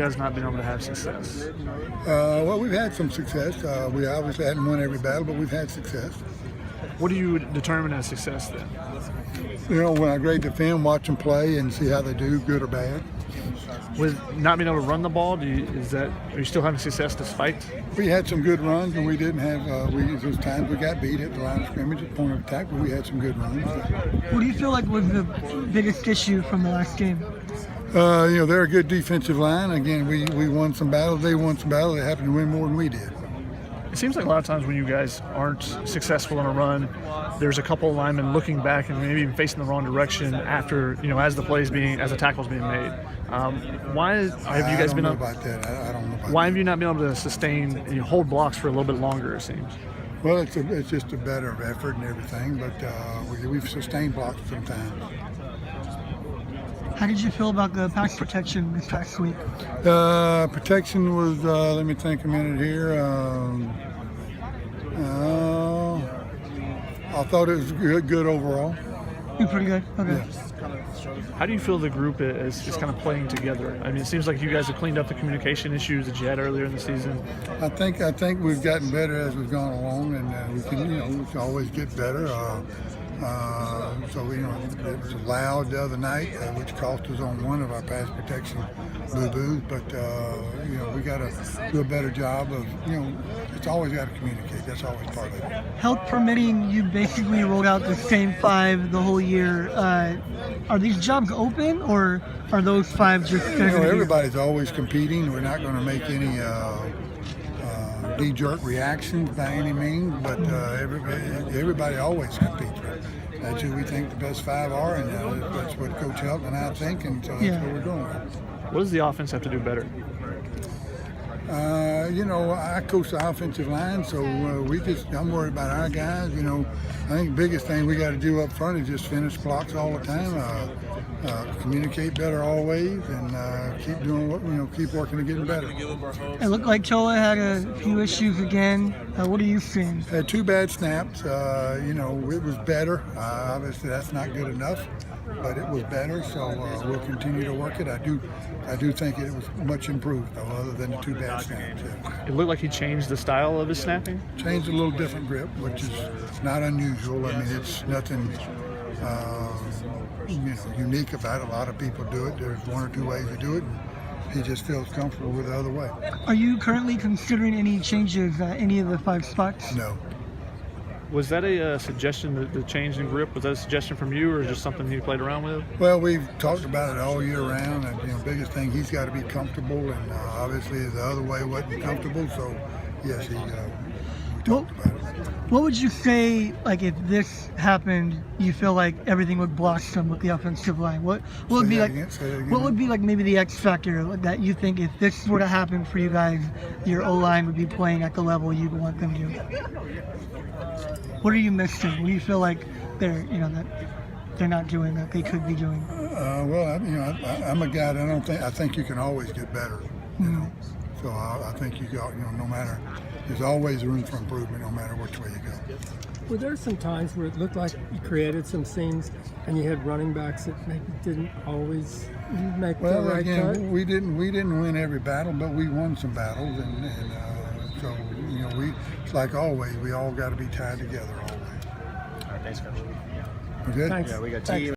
Has not been able to have success? Well, we've had some success. We obviously hadn't won every battle, but we've had success. What do you determine as success then? You know, when I grade the film, watch them play and see how they do, good or bad. With not being able to run the ball, are you still having success despite? We had some good runs, and we didn't have. Those times we got beat at the line of scrimmage at point of attack, but we had some good runs. What do you feel like was the biggest issue from the last game? You know, they're a good defensive line. Again, we won some battles. They won some battles. They happened to win more than we did. It seems like a lot of times when you guys aren't successful in a run, there's a couple of linemen looking back and maybe even facing the wrong direction after, as the tackle's being made. Why have you guys been able? I don't know about Why have you not been able to sustain, hold blocks for a little bit longer? It seems. Well, it's just a better effort and everything, but we've sustained blocks sometimes. How did you feel about the pass protection this past week? Protection was, let me think a minute here. I thought it was good overall. You're pretty good? Okay. Yeah. How do you feel the group is kind of playing together? I mean, it seems like you guys have cleaned up the communication issues that you had earlier in the season. I think we've gotten better as we've gone along, and we can always get better. It was loud the other night, which cost us on one of our pass protection boo-boos. But we got to do a better job of it's always got to communicate. That's always part of it. Health permitting, you basically rolled out the same 5 the whole year. Are these jobs open, or are those 5 just? Everybody's always competing. We're not going to make any knee-jerk reactions by any means, but everybody always competes. That's who we think the best 5 are, and that's what Coach Helton and I think, and so that's what we're going with. What does the offense have to do better? I coach the offensive line, so I'm worried about our guys. I think the biggest thing we got to do up front is just finish blocks all the time, communicate better always, and keep doing keep working to getting better. It looked like Chola had a few issues again. What are you seeing? Had 2 bad snaps. It was better. Obviously, that's not good enough, but it was better. So we'll continue to work it. I do think it was much improved, though, other than the 2 bad snaps. Yeah. It looked like he changed the style of his snapping. Changed a little different grip, which is not unusual. I mean, it's nothing unique about it. A lot of people do it. There's 1 or 2 ways to do it. And he just feels comfortable with the other way. Are you currently considering any changes at any of the 5 spots? No. Was that a suggestion, the change in grip? Was that a suggestion from you, or just something he played around with? Well, we've talked about it all year round, and biggest thing, he's got to be comfortable, and obviously the other way wasn't comfortable, so yes, we talked about it. What would you say, like, if this happened, you feel like everything would blossom with the offensive line? What would be like? What would be like maybe the X factor that you think if this were to happen for you guys, your O line would be playing at the level you'd want them to? What are you missing? What do you feel like that they're not doing that they could be doing? I'm a guy that I think you can always get better. So I think no matter, there's always room for improvement, no matter which way you go. Were there some times where it looked like you created some seams and you had running backs that maybe didn't always make the right cut? We didn't win every battle, but we won some battles, and so it's like always, we all got to be tied together always. All right, thanks, Coach. We're good? Thanks. Yeah, we got Thanks.